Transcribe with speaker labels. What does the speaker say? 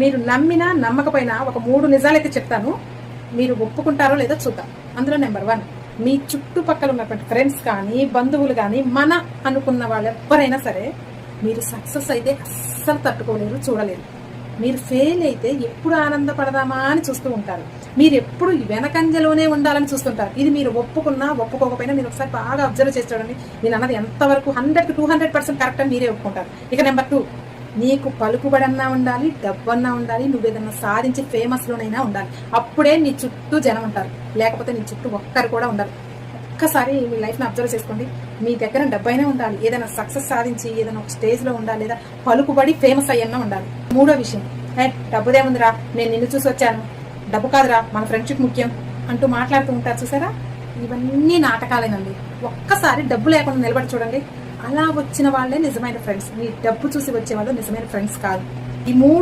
Speaker 1: మీరు నమ్మినా నమ్మకపోయినా ఒక 3 నిజాలైతే చెప్తాను, మీరు ఒప్పుకుంటారో లేదో చూద్దాం. అందులో నెంబర్ 1, మీ చుట్టుపక్కల ఉన్నటువంటి ఫ్రెండ్స్ కానీ బంధువులు కానీ మన అనుకున్న వాళ్ళు ఎవరైనా సరే మీరు సక్సెస్ అయితే అస్సలు తట్టుకోలేరు, చూడలేరు. మీరు ఫెయిల్ అయితే ఎప్పుడు ఆనందపడదామా అని చూస్తూ ఉంటారు. మీరు ఎప్పుడు వెనకంజలోనే ఉండాలని చూస్తుంటారు. ఇది మీరు ఒప్పుకున్నా ఒప్పుకోకపోయినా మీరు ఒకసారి బాగా అబ్జర్వ్ చేసి చూడండి. నేను అన్నది ఎంతవరకు 100కి 200% కరెక్ట్ అని మీరే ఒప్పుకుంటారు. ఇక నెంబర్ 2, నీకు పలుకుబడన్నా ఉండాలి, డబ్బన్నా ఉండాలి, నువ్వేదన్నా సాధించి ఫేమస్లోనైనా ఉండాలి. అప్పుడే నీ చుట్టూ జనం ఉంటారు, లేకపోతే నీ చుట్టూ ఒక్కరు కూడా ఉండరు. ఒక్కసారి మీ లైఫ్ని అబ్జర్వ్ చేసుకోండి. మీ దగ్గర డబ్బైనా ఉండాలి, ఏదైనా సక్సెస్ సాధించి ఏదైనా ఒక స్టేజ్లో ఉండాలి, లేదా పలుకుబడి ఫేమస్ అయ్యన్నా ఉండాలి. 3వ విషయం, డబ్బుదేముందిరా, నేను నిన్ను చూసి వచ్చాను, డబ్బు కాదురా మన ఫ్రెండ్షిప్ ముఖ్యం అంటూ మాట్లాడుతూ ఉంటారు చూసారా. ఇవన్నీ నాటకాలేనండి. ఒక్కసారి డబ్బు లేకుండా నిలబడి చూడండి. అలా వచ్చిన వాళ్ళే నిజమైన ఫ్రెండ్స్. మీ డబ్బు చూసి వచ్చే వాళ్ళు నిజమైన ఫ్రెండ్స్ కాదు. ఈ 3